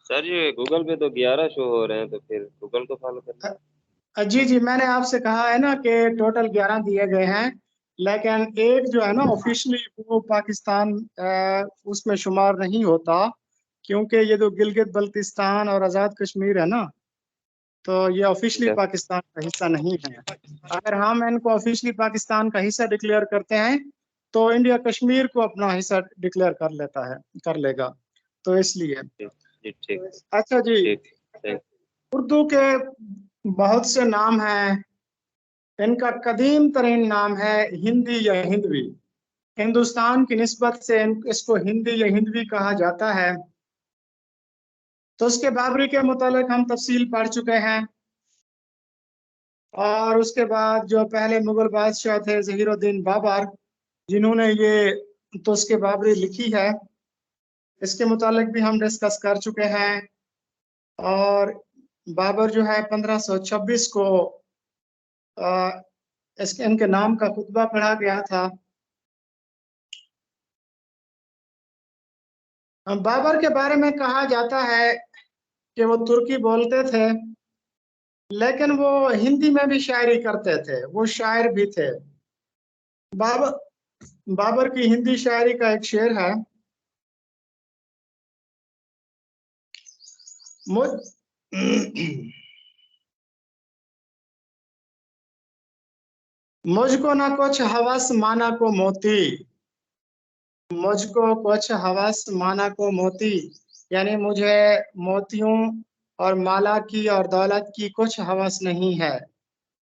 سر یہ گوگل پہ تو 11 شو ہو رہے ہیں، تو پھر گوگل کو فالو کرنا۔ جی میں نے آپ سے کہا ہے نا کہ ٹوٹل 11 دیے گئے ہیں، لیکن ایک جو ہے نا آفیشلی وہ پاکستان اس میں شمار نہیں ہوتا، کیونکہ یہ جو گلگت بلتستان اور آزاد کشمیر ہے نا تو یہ آفیشلی پاکستان کا حصہ نہیں ہے۔ اگر ہم ان کو آفیشلی پاکستان کا حصہ ڈکلیئر کرتے ہیں تو انڈیا کشمیر کو اپنا حصہ ڈکلیئر کر لے گا، تو اس لیے اچھا جی اردو کے بہت سے نام ہیں، ان کا قدیم ترین نام ہے ہندی یا ہندوی۔ ہندوستان کی نسبت سے اس کو ہندی یا ہندوی کہا جاتا ہے۔ تو اس کے بابری کے متعلق ہم تفصیل پڑھ چکے ہیں، اور اس کے بعد جو پہلے مغل بادشاہ تھے ظہیر الدین بابر جنہوں نے یہ توسک بابری لکھی ہے، اس کے متعلق بھی ہم ڈسکس کر چکے ہیں۔ اور بابر جو ہے 1526 کو ان کے نام کا خطبہ پڑھا گیا تھا۔ بابر کے بارے میں کہا جاتا ہے کہ وہ ترکی بولتے تھے، لیکن وہ ہندی میں بھی شاعری کرتے تھے، وہ شاعر بھی تھے۔ بابر کی ہندی شاعری کا ایک شعر ہے، مجھ کو نہ کچھ ہوس مانا کو موتی، مجھ کو کچھ ہوس مانا کو موتی، یعنی مجھے موتیوں اور مالا کی اور دولت کی کچھ ہوس نہیں ہے۔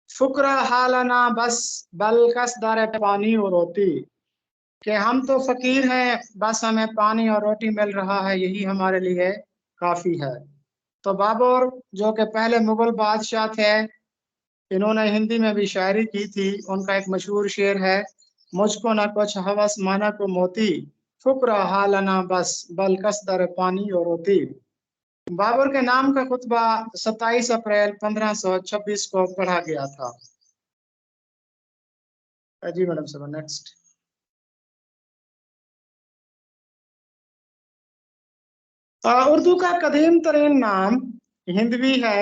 فقرا حالنا بس بل قصدر پانی اور روٹی، کہ ہم تو فقیر ہیں بس ہمیں پانی اور روٹی مل رہا ہے، یہی ہمارے لیے کافی ہے۔ تو بابر جو کہ پہلے مغل بادشاہ تھے، انہوں نے ہندی میں بھی شاعری کی تھی۔ ان کا ایک مشہور شعر ہے، مجھ کو نہ کچھ ہوس مانا کو موتی، فقرا حالنا بس بل قصدر پانی اور روٹی۔ بابر کے نام کا خطبہ 27 اپریل 1526 کو پڑھا گیا تھا۔ جی میڈم صاحب نیکسٹ۔ اردو کا قدیم ترین نام ہندوی ہے۔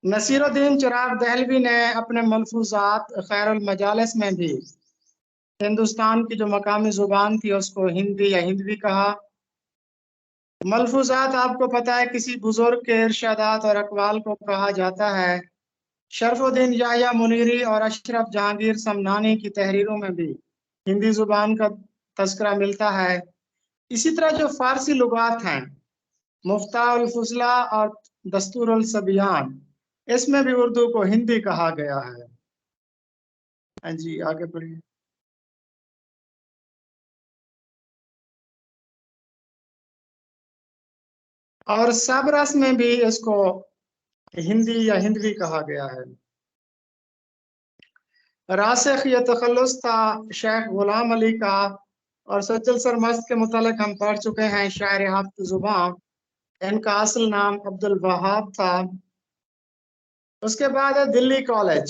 نصیر الدین چراغ دہلوی نے اپنے ملفوظات خیر المجالس میں بھی ہندوستان کی جو مقامی زبان تھی اس کو ہندی یا ہندوی کہا۔ ملفوظات آپ کو پتا ہے کسی بزرگ کے ارشادات اور اقوال کو کہا جاتا ہے۔ شرف الدین یحییٰ منیری اور اشرف جہانگیر سمنانی کی تحریروں میں بھی ہندی زبان کا تذکرہ ملتا ہے۔ اسی طرح جو فارسی لغات ہیں، مفتاح الفضلہ اور دستور الصبیان، اس میں بھی اردو کو ہندی کہا گیا ہے۔ ہاں جی آگے بڑھیے۔ اور سابرس میں بھی اس کو ہندی یا ہندوی کہا گیا ہے۔ راسخ یہ تخلص تھا شیخ غلام علی کا، اور سجل سرمست کے متعلق ہم پڑھ چکے ہیں، شاعر ہفت زباں، ان کا اصل نام عبد الوہاب تھا۔ اس کے بعد ہے دلی کالج۔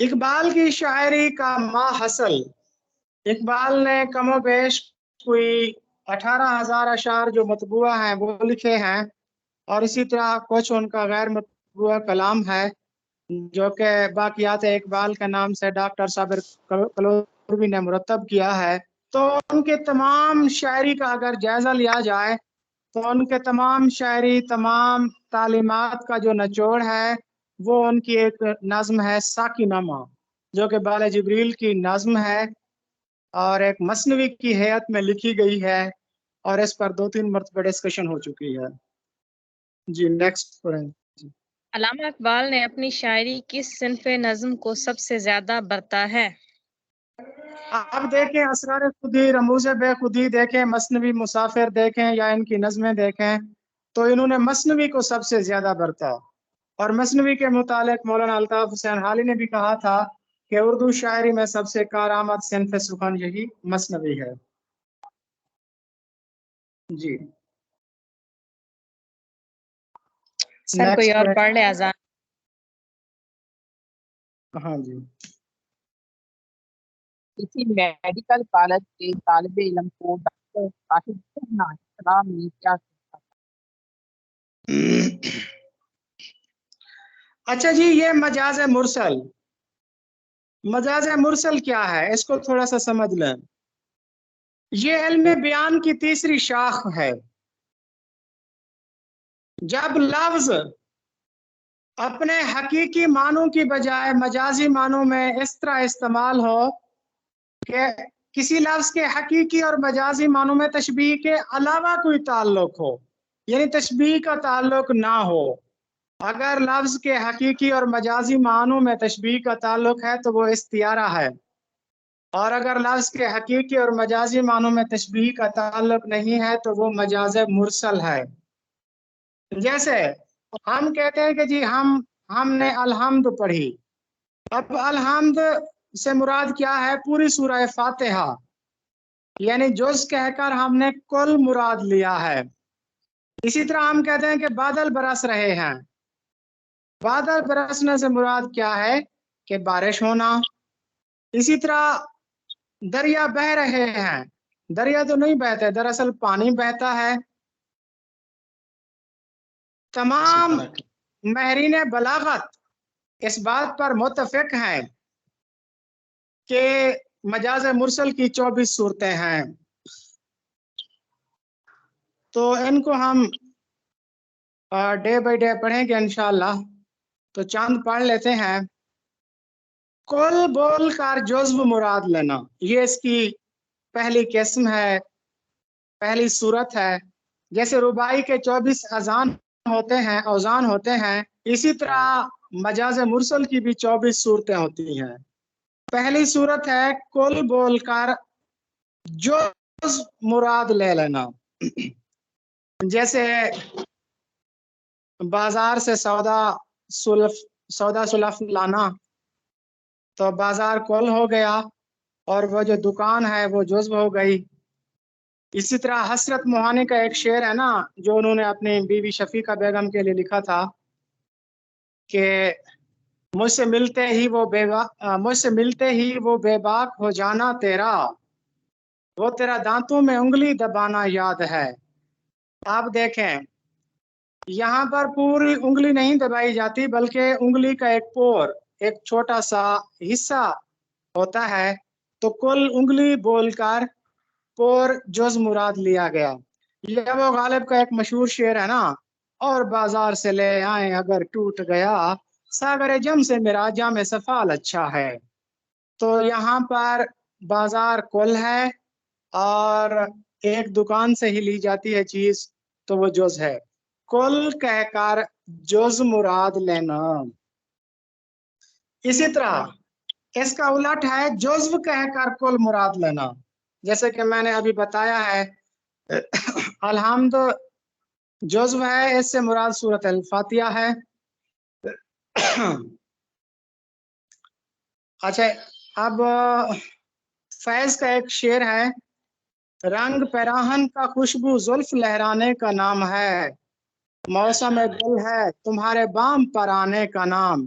اقبال کی شاعری کا ماحصل، اقبال نے کم و بیش کوئی 18,000 اشعار جو مطبوعہ ہیں وہ لکھے ہیں، اور اسی طرح کچھ ان کا غیر مطبوعہ کلام ہے جو کہ باقیات اقبال کے نام سے ڈاکٹر صابر کلوروی نے مرتب کیا ہے۔ تو ان کے تمام شاعری کا اگر جائزہ لیا جائے تو ان کے تمام شاعری، تمام تعلیمات کا جو نچوڑ ہے وہ ان کی ایک نظم ہے ساقی نامہ، جو کہ بال جبریل کی نظم ہے اور ایک مثنوی کی ہیئت میں لکھی گئی ہے، اور اس پر 2-3 مرتبہ ڈسکشن ہو چکی ہے۔ جی نیکسٹ پڑھیں۔ علامہ اقبال نے اپنی شاعری کس صنف نظم کو سب سے زیادہ برتا ہے؟ آپ دیکھیں اسرار خودی، رموز بے خودی دیکھیں، مثنوی مسافر دیکھیں یا ان کی نظمیں دیکھیں، تو انہوں نے مثنوی کو سب سے زیادہ برتا، اور مثنوی کے متعلق مولانا الطاف حسین حالی نے بھی کہا تھا کہ اردو شاعری میں سب سے کارآمد صنف سخن یہی مثنوی ہے۔ جی سر کوئی اور نیکسٹ۔ پڑھ لے اذان۔ ہاں جی کسی میڈیکل کالج کے طالب علم کو ڈاکٹر صاحب کہنا اسلام میں کیا کہتا اچھا جی، یہ مجاز مرسل، مجاز مرسل کیا ہے اس کو تھوڑا سا سمجھ لیں۔ یہ علم بیان کی تیسری شاخ ہے۔ جب لفظ اپنے حقیقی معنوں کی بجائے مجازی معنوں میں اس طرح استعمال ہو کہ کسی لفظ کے حقیقی اور مجازی معنوں میں تشبیہ کے علاوہ کوئی تعلق ہو، یعنی تشبیہ کا تعلق نہ ہو۔ اگر لفظ کے حقیقی اور مجازی معنوں میں تشبیہ کا تعلق ہے تو وہ استعارہ ہے، اور اگر لفظ کے حقیقی اور مجازی معنوں میں تشبیہ کا تعلق نہیں ہے تو وہ مجاز مرسل ہے۔ جیسے ہم کہتے ہیں کہ جی ہم نے الحمد پڑھی، اب الحمد سے مراد کیا ہے؟ پوری سورہ فاتحہ، یعنی جز کہہ کر ہم نے کل مراد لیا ہے۔ اسی طرح ہم کہتے ہیں کہ بادل برس رہے ہیں، بادل برسنے سے مراد کیا ہے؟ کہ بارش ہونا۔ اسی طرح دریا بہہ رہے ہیں، دریا تو نہیں بہتے، دراصل پانی بہتا ہے۔ تمام ماہرین بلاغت اس بات پر متفق ہیں کہ مجاز مرسل کی 24 صورتیں ہیں، تو ان کو ہم ڈے بائی ڈے پڑھیں گے انشاءاللہ۔ تو چاند پڑھ لیتے ہیں۔ کل بول کر جزو مراد لینا، یہ اس کی پہلی قسم ہے، پہلی صورت ہے۔ جیسے رباعی کے 24 اذان ہوتے ہیں، اوزان ہوتے ہیں، اسی طرح مجاز مرسل کی بھی 24 صورتیں ہوتی ہیں۔ پہلی صورت ہے کل بول کر جز مراد لے لینا، جیسے بازار سے سودا سلف لانا، تو بازار کل ہو گیا اور وہ جو دکان ہے وہ جزو ہو گئی۔ اسی طرح حسرت موہانی کا ایک شعر ہے نا جو انہوں نے اپنی بیوی شفیقہ بیگم کے لیے لکھا تھا کہ مجھ سے ملتے ہی وہ بے باک ہو جانا تیرا، وہ تیرا دانتوں میں انگلی دبانا یاد ہے۔ آپ دیکھیں یہاں پر پوری انگلی نہیں دبائی جاتی بلکہ انگلی کا ایک پور، ایک چھوٹا سا حصہ ہوتا ہے، تو کل انگلی بول کر پور جز مراد لیا گیا۔ یہ وہ غالب کا ایک مشہور شعر ہے نا، اور بازار سے لے آئیں اگر ٹوٹ گیا، ساگر جم سے میرا جام سفال اچھا ہے۔ تو یہاں پر بازار کل ہے اور ایک دکان سے ہی لی جاتی ہے چیز تو وہ جز ہے۔ کل کہہ کر جز مراد لینا۔ اسی طرح اس کا الٹ ہے جزو کہہ کر کل مراد لینا، جیسے کہ میں نے ابھی بتایا ہے الحمد جزو ہے، اس سے مراد سورۃ الفاتحہ ہے۔ اچھا اب فیض کا ایک شعر ہے، رنگ پیراہن کا خوشبو زلف لہرانے کا نام ہے، موسم گل ہے تمہارے بام پر آنے کا نام،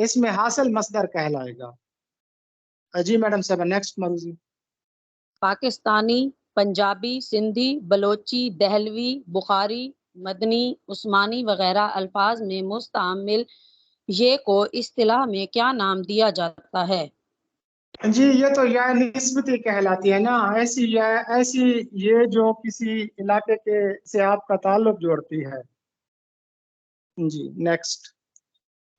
اس میں حاصل مصدر کہلائے گا. جی میڈم صاحب نیکسٹ مروزی. پاکستانی، پنجابی، سندھی، بلوچی، دہلوی، بخاری، مدنی، عثمانی وغیرہ الفاظ میں مستعمل یہ کو اصطلاح میں کیا نام دیا جاتا ہے؟ جی یہ تو یا نسبتی کہلاتی ہے نا. ایسی یہ جو کسی علاقے کے سے آپ کا تعلق جوڑتی ہے. جی نیکسٹ.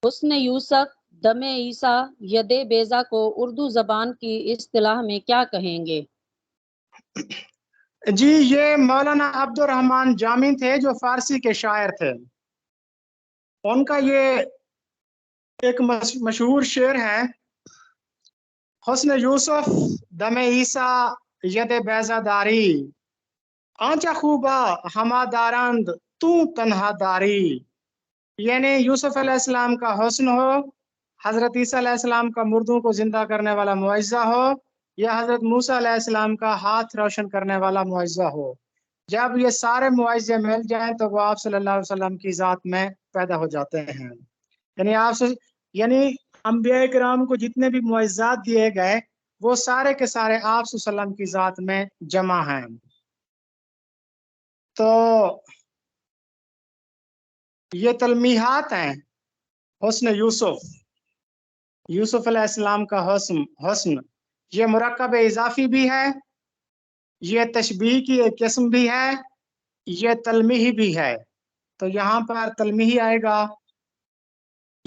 حسن یوسف، دم عیسیٰ، ید بیضا کو اردو زبان کی اصطلاح میں کیا کہیں گے؟ جی یہ مولانا عبد الرحمن جامی تھے جو فارسی کے شاعر تھے. ان کا یہ ایک مشہور شعر ہے، حسن یوسف دم عیسیٰ ید بیضا داری، آنچا خوبا ہما دارند تو تنہا داری. یعنی یوسف علیہ السلام کا حسن ہو، حضرت عیسیٰ علیہ السلام کا مردوں کو زندہ کرنے والا معجزہ ہو، یا حضرت موسیٰ علیہ السلام کا ہاتھ روشن کرنے والا معجزہ ہو. جب یہ سارے معجزے مل جائیں تو وہ آپ صلی اللہ علیہ وسلم کی ذات میں پیدا ہو جاتے ہیں. یعنی انبیاء کرام کو جتنے بھی معجزات دیے گئے وہ سارے کے سارے آپ صلی اللہ علیہ وسلم کی ذات میں جمع ہیں. تو یہ تلمیحات ہیں حسن یوسف علیہ السلام کا حسن یہ مرکب اضافی بھی ہے، یہ تشبیہ کی ایک قسم بھی ہے، یہ تلمیحی بھی ہے. تو یہاں پر تلمیحی آئے گا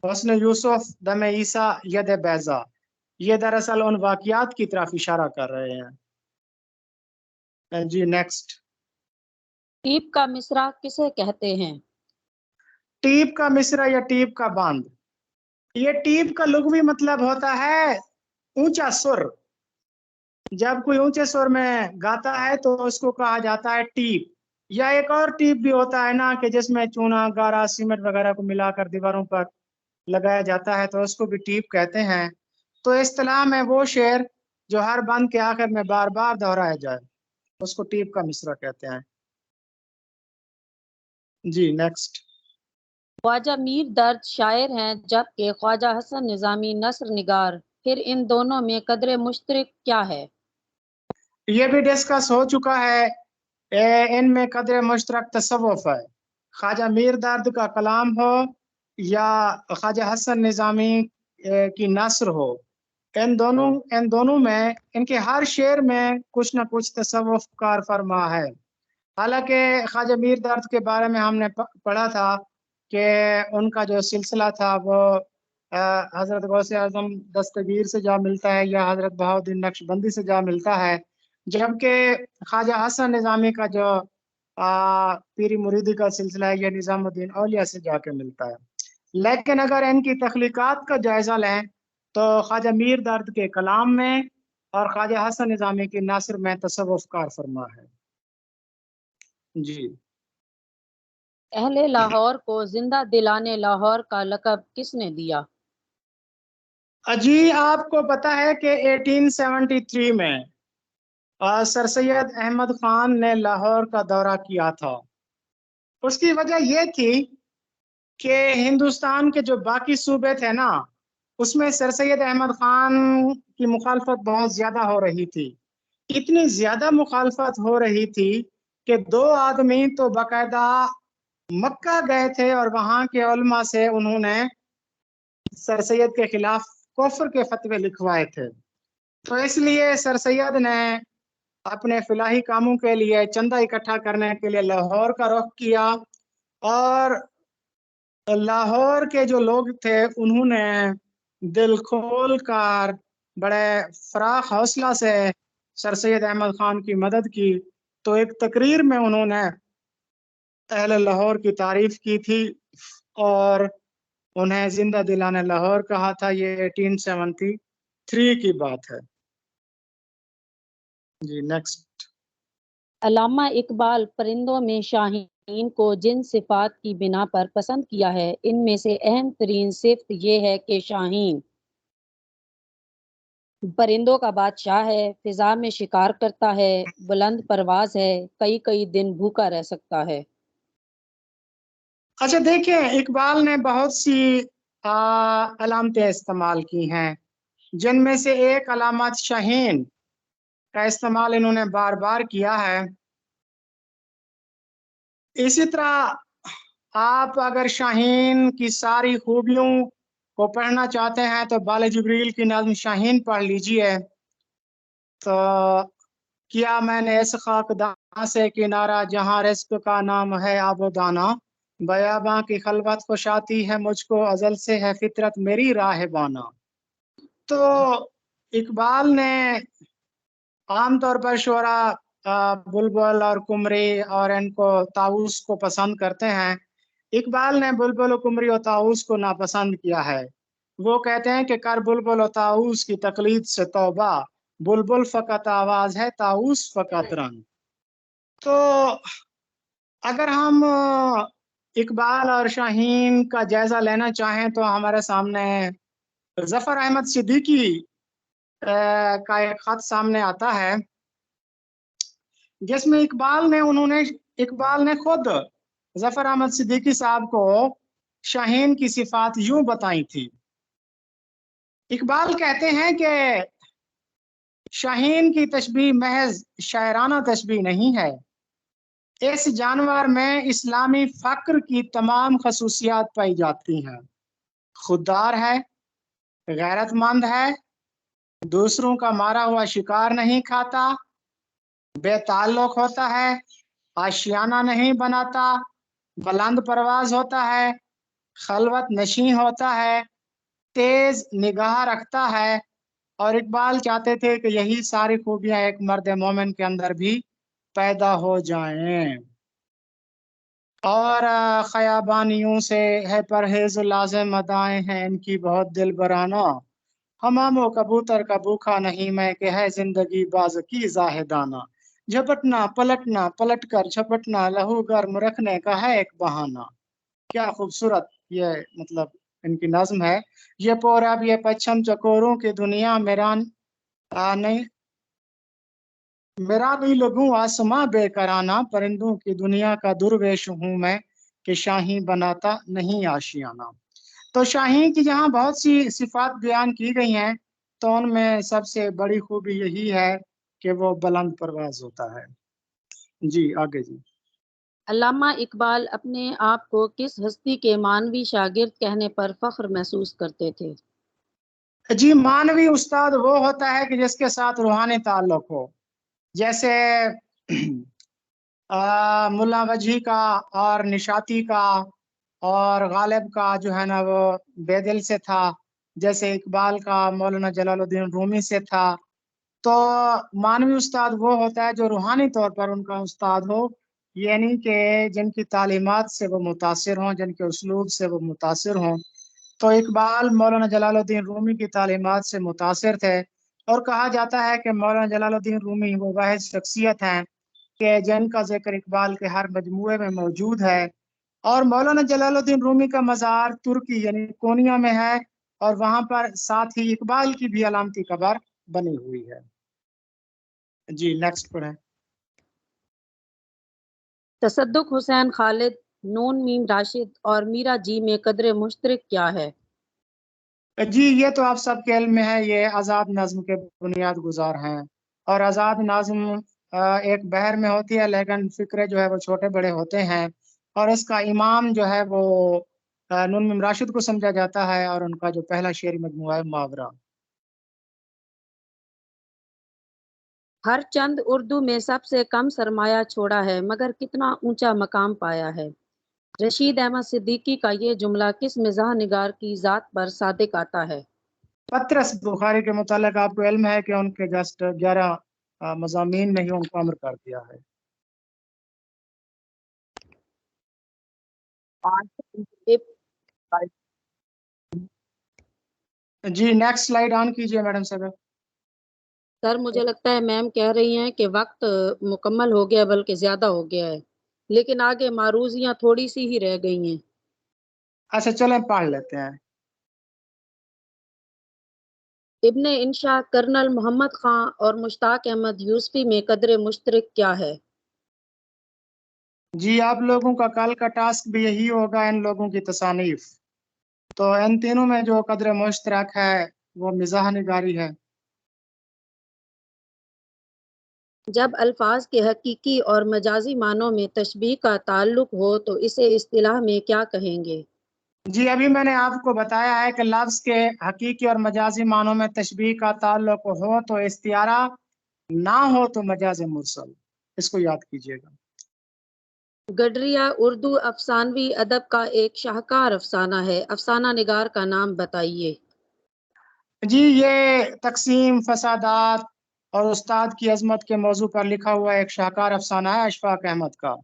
حسن یوسف دم عیسیٰ ید بیضا. یہ دراصل ان واقعات کی طرف اشارہ کر رہے ہیں. جی نیکسٹ. ٹیپ کا مصرع کسے کہتے ہیں؟ ٹیپ کا مصرع یا ٹیپ کا باند. یہ ٹیپ کا لغوی مطلب ہوتا ہے اونچا سر. جب کوئی اونچے سر میں گاتا ہے تو اس کو کہا جاتا ہے ٹیپ. یا ایک اور ٹیپ بھی ہوتا ہے نا کہ جس میں چونا گارا سیمنٹ وغیرہ کو ملا کر دیواروں پر لگایا جاتا ہے تو اس کو بھی ٹیپ کہتے ہیں. تو اصطلاح میں وہ شعر جو ہر بند کے آخر میں بار بار دہرایا جائے اس کو ٹیپ کا مصرع کہتے ہیں. جی نیکسٹ. خواجہ میر درد شاعر ہیں جبکہ خواجہ حسن نظامی نثر نگار، پھر ان دونوں میں قدر مشترک کیا ہے؟ یہ بھی ڈسکس ہو چکا ہے. ان میں قدر مشترک تصوف ہے. خواجہ میر درد کا کلام ہو یا خواجہ حسن نظامی کی نثر ہو، ان دونوں میں ان کے ہر شعر میں کچھ نہ کچھ تصوف کار فرما ہے. حالانکہ خواجہ میر درد کے بارے میں ہم نے پڑھا تھا کہ ان کا جو سلسلہ تھا وہ حضرت غوث اعظم دستگیر سے جا ملتا ہے یا حضرت بہاؤالدین نقشبندی سے جا ملتا ہے، جبکہ خواجہ حسن نظامی کا جو پیری مریدی کا سلسلہ ہے یہ نظام الدین اولیاء سے جا کے ملتا ہے. لیکن اگر ان کی تخلیقات کا جائزہ لیں تو خواجہ میر درد کے کلام میں اور خواجہ حسن نظامی کی نثر میں تصوف کار فرما ہے. جی. اہل لاہور کو زندہ دلانے لاہور کا لقب کس نے دیا؟ جی آپ کو پتا ہے کہ 1873 میں سر سید احمد خان نے لاہور کا دورہ کیا تھا. اس کی وجہ یہ تھی کہ ہندوستان کے جو باقی صوبے تھے نا اس میں سر سید احمد خان کی مخالفت بہت زیادہ ہو رہی تھی. اتنی زیادہ مخالفت ہو رہی تھی کہ 2 آدمی تو باقاعدہ مکہ گئے تھے اور وہاں کے علماء سے انہوں نے سر سید کے خلاف کفر کے فتوے لکھوائے تھے. تو اس لیے سر سید نے اپنے فلاحی کاموں کے لیے چندہ اکٹھا کرنے کے لیے لاہور کا رخ کیا، اور لاہور کے جو لوگ تھے انہوں نے دل کھول کر بڑے فراخ حوصلہ سے سر سید احمد خان کی مدد کی. تو ایک تقریر میں انہوں نے اہل لاہور کی تعریف کی تھی اور انہیں زندہ دلانے لاہور کہا تھا. یہ 1873 کی بات ہے. جی نیکسٹ. علامہ اقبال پرندوں میں شاہین کو جن صفات کی بنا پر پسند کیا ہے ان میں سے اہم ترین صفت یہ ہے کہ شاہین پرندوں کا بادشاہ ہے، فضا میں شکار کرتا ہے، بلند پرواز ہے، کئی دن بھوکا رہ سکتا ہے. اچھا دیکھیں اقبال نے بہت سی علامتیں استعمال کی ہیں، جن میں سے ایک علامت شاہین کا استعمال انہوں نے بار بار کیا ہے۔ اسی طرح آپ اگر شاہین کی ساری خوبیوں کو پڑھنا چاہتے ہیں تو بال جبریل کی نظم شاہین پڑھ لیجئے۔ تو کیا میں نے اس خاکدان سے کنارہ جہاں رزق کا نام ہے آب و دانا، بیاباں کی خلوت خوشاتی ہے مجھ کو ازل سے ہے فطرت میری راہ بانا۔ تو اقبال نے عام طور پر شعراء بلبل اور قمری اور ان کو طاؤس کو پسند کرتے ہیں۔ اقبال نے بلبل و قمری و طاؤس کو ناپسند کیا ہے۔ وہ کہتے ہیں کہ کر بلبل و طاؤس کی تقلید سے توبہ، بلبل فقط آواز ہے طاؤس فقط رنگ۔ تو اگر ہم اقبال اور شاہین کا جائزہ لینا چاہیں تو ہمارے سامنے ظفر احمد صدیقی کا ایک خط سامنے آتا ہے، جس میں اقبال نے خود ظفر احمد صدیقی صاحب کو شاہین کی صفات یوں بتائی تھی۔ اقبال کہتے ہیں کہ شاہین کی تشبیہ محض شاعرانہ تشبیہ نہیں ہے، اس جانور میں اسلامی فقر کی تمام خصوصیات پائی جاتی ہیں۔ خوددار ہے، غیرت مند ہے، دوسروں کا مارا ہوا شکار نہیں کھاتا، بے تعلق ہوتا ہے، آشیانہ نہیں بناتا، بلند پرواز ہوتا ہے، خلوت نشین ہوتا ہے، تیز نگاہ رکھتا ہے۔ اور اقبال چاہتے تھے کہ یہی ساری خوبیاں ایک مرد مومن کے اندر بھی پیدا ہو جائیں۔ اور خیابانیوں سے ہے پرہیز لازم ادائیں ہیں ان کی بہت دل برانہ، حمام و کبوتر کا بھوکا نہیں میں کہ ہے زندگی باز کی زاہدانہ، جھپٹنا پلٹنا پلٹ کر جھپٹنا لہو گرم رکھنے کا ہے ایک بہانہ۔ کیا خوبصورت یہ مطلب ان کی نظم ہے۔ یہ پورب یہ پچھم چکوروں کی دنیا میرا نہیں لگوں آسماں بے کرانہ، پرندوں کی دنیا کا درویش ہوں میں کہ شاہین بناتا نہیں آشیانہ۔ تو شاہین کی جہاں بہت سی صفات بیان کی گئی ہیں تو ان میں سب سے بڑی خوبی یہی ہے کہ وہ بلند پرواز ہوتا ہے۔ جی آگے جی۔ علامہ اقبال اپنے آپ کو کس ہستی کے مانوی شاگرد کہنے پر فخر محسوس کرتے تھے؟ جی مانوی استاد وہ ہوتا ہے کہ جس کے ساتھ روحانی تعلق ہو، جیسے ملا وجہی کا اور نشاطی کا اور غالب کا جو ہے نا وہ بے دل سے تھا، جیسے اقبال کا مولانا جلال الدین رومی سے تھا۔ تو مانوی استاد وہ ہوتا ہے جو روحانی طور پر ان کا استاد ہو، یعنی کہ جن کی تعلیمات سے وہ متاثر ہوں، جن کے اسلوب سے وہ متاثر ہوں۔ تو اقبال مولانا جلال الدین رومی کی تعلیمات سے متاثر تھے، اور کہا جاتا ہے کہ مولانا جلال الدین رومی وہ واحد شخصیت ہیں کہ جن کا ذکر اقبال کے ہر مجموعے میں موجود ہے۔ اور مولانا جلال الدین رومی کا مزار ترکی یعنی کونیا میں ہے، اور وہاں پر ساتھ ہی اقبال کی بھی علامتی قبر بنی ہوئی ہے۔ جی نیکسٹ پڑھیں۔ تصدق حسین خالد، نون میم راشد اور میرا جی میں قدر مشترک کیا ہے؟ جی یہ تو آپ سب کے علم میں ہے، یہ آزاد نظم کے بنیاد گزار ہیں، اور آزاد نظم ایک بحر میں ہوتی ہے لیکن فکرے جو ہے وہ چھوٹے بڑے ہوتے ہیں، اور اس کا امام جو ہے وہ نون میم راشد کو سمجھا جاتا ہے، اور ان کا جو پہلا شعری مجموعہ ہے محاورہ۔ ہر چند اردو میں سب سے کم سرمایہ چھوڑا ہے مگر کتنا اونچا مقام پایا ہے۔ رشید احمد صدیقی کا یہ جملہ کس مزاح نگار کی ذات پر صادق آتا ہے؟ پطرس بخاری کے متعلق آپ کو علم ہے کہ ان کے جسٹ 11 مضامین میں ہی ان کو امر کر دیا ہے۔ جی نیکسٹ سلائیڈ آن کیجئے میڈم صاحب۔ سر مجھے لگتا ہے میم کہہ رہی ہیں کہ وقت مکمل ہو گیا بلکہ زیادہ ہو گیا ہے، لیکن آگے معروضیاں تھوڑی سی ہی رہ گئی ہیں۔ اچھا چلیں پڑھ لیتے ہیں۔ ابن انشا کرنل محمد خان اور مشتاق احمد یوسفی میں قدر مشترک کیا ہے؟ جی آپ لوگوں کا کل کا ٹاسک بھی یہی ہوگا، ان لوگوں کی تصانیف۔ تو ان تینوں میں جو قدر مشترک ہے وہ مزاح نگاری ہے۔ جب الفاظ کے حقیقی اور مجازی معنوں میں تشبیہ کا تعلق ہو تو اسے اصطلاح میں کیا کہیں گے؟ جی ابھی میں نے آپ کو بتایا ہے کہ لفظ کے حقیقی اور مجازی معنوں میں تشبیہ کا تعلق ہو تو استعارہ، نہ ہو تو مجاز مرسل، اس کو یاد کیجیے گا۔ گڈریا اردو افسانوی ادب کا ایک شاہکار افسانہ ہے، افسانہ نگار کا نام بتائیے۔ جی یہ تقسیم، فسادات اور استاد کی عظمت کے موضوع پر لکھا ہوا ایک شاہکار افسانہ ہے اشفاق احمد کا۔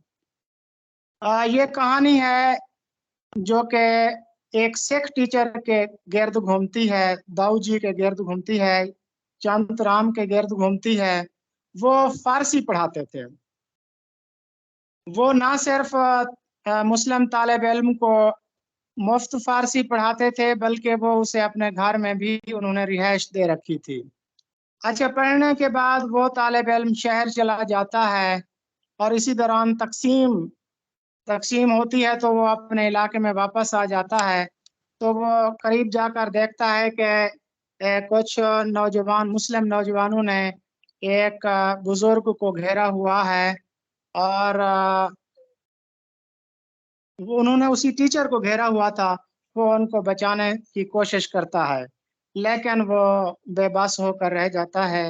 یہ کہانی ہے جو کہ ایک سکھ ٹیچر کے گرد گھومتی ہے، داؤ جی کے گرد گھومتی ہے، چند رام کے گرد گھومتی ہے۔ وہ فارسی پڑھاتے تھے۔ وہ نہ صرف مسلم طالب علم کو مفت فارسی پڑھاتے تھے بلکہ وہ اسے اپنے گھر میں بھی انہوں نے رہائش دے رکھی تھی۔ اچھا، پڑھنے کے بعد وہ طالب علم شہر چلا جاتا ہے اور اسی دوران تقسیم ہوتی ہے تو وہ اپنے علاقے میں واپس آ جاتا ہے۔ تو وہ قریب جا کر دیکھتا ہے کہ کچھ مسلم نوجوانوں نے ایک بزرگ کو گھیرا ہوا ہے اور انہوں نے اسی ٹیچر کو گھیرا ہوا تھا۔ وہ ان کو بچانے کی کوشش کرتا ہے لیکن وہ بے بس ہو کر رہ جاتا ہے،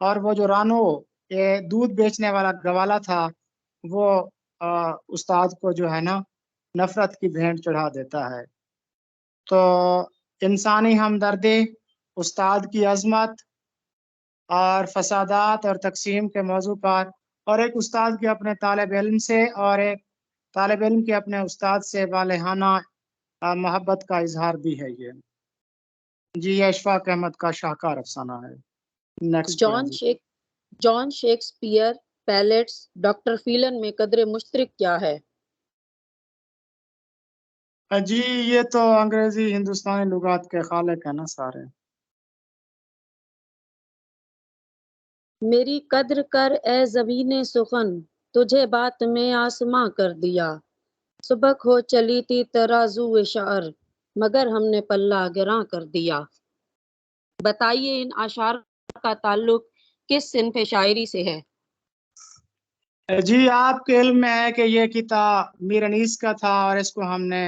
اور وہ جو رانو یہ دودھ بیچنے والا گوالا تھا وہ استاد کو جو ہے نا نفرت کی بھینٹ چڑھا دیتا ہے۔ تو انسانی ہمدردی، استاد کی عظمت اور فسادات اور تقسیم کے موضوع پر، اور ایک استاد کے اپنے طالب علم سے اور ایک طالب علم کے اپنے استاد سے والہانہ محبت کا اظہار بھی ہے یہ۔ جی یہ اشفاق احمد کا شاہکار افسانہ ہے۔ نیکسٹ پڑھیں جی۔ جان شیکسپیئر، پیلیٹس، ڈاکٹر فیلن میں قدر مشترک کیا ہے؟ جی یہ تو انگریزی ہندوستانی لغات کے خالق ہیں نا سارے۔ میری قدر کر اے زمین سخن، تجھے بات میں آسماں کر دیا۔ سبک ہو چلی تھی ترازو شعر، مگر ہم نے پلہ گراں کر دیا۔ بتائیے ان اشعار کا تعلق کس صنف شاعری سے ہے؟ جی آپ کے علم میں ہے کہ یہ کتاب میر انیس کا تھا اور اس کو ہم نے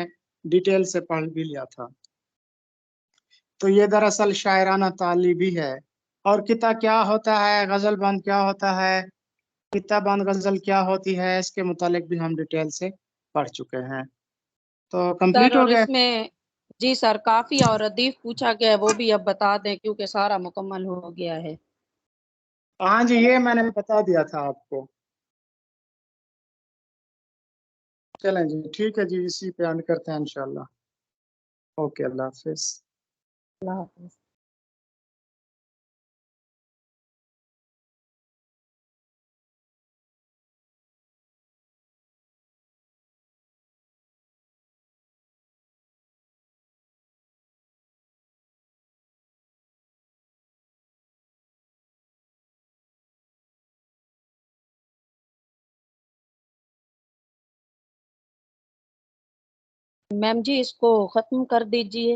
ڈیٹیل سے پڑھ بھی لیا تھا۔ تو یہ دراصل شاعرانہ تعلیب بھی ہے۔ اور قطع کیا ہوتا ہے، غزل بند کیا ہوتا ہے، قطع بند غزل کیا ہوتی ہے، اس کے متعلق بھی ہم ڈیٹیل سے پڑھ چکے ہیں۔ تو سر کمپلیٹ اور ہو گئے؟ اس میں جی سر کافی اور ردیف پوچھا گیا ہے، وہ بھی اب بتا دیں کیونکہ سارا مکمل ہو گیا ہے۔ ہاں جی یہ میں نے بتا دیا تھا آپ کو۔ چلیں جی ٹھیک ہے جی، اسی پہ اینڈ کرتے ہیں انشاءاللہ۔ اوکے، اللہ حافظ۔ اللہ حافظ۔ میم جی اس کو ختم کر دیجئے۔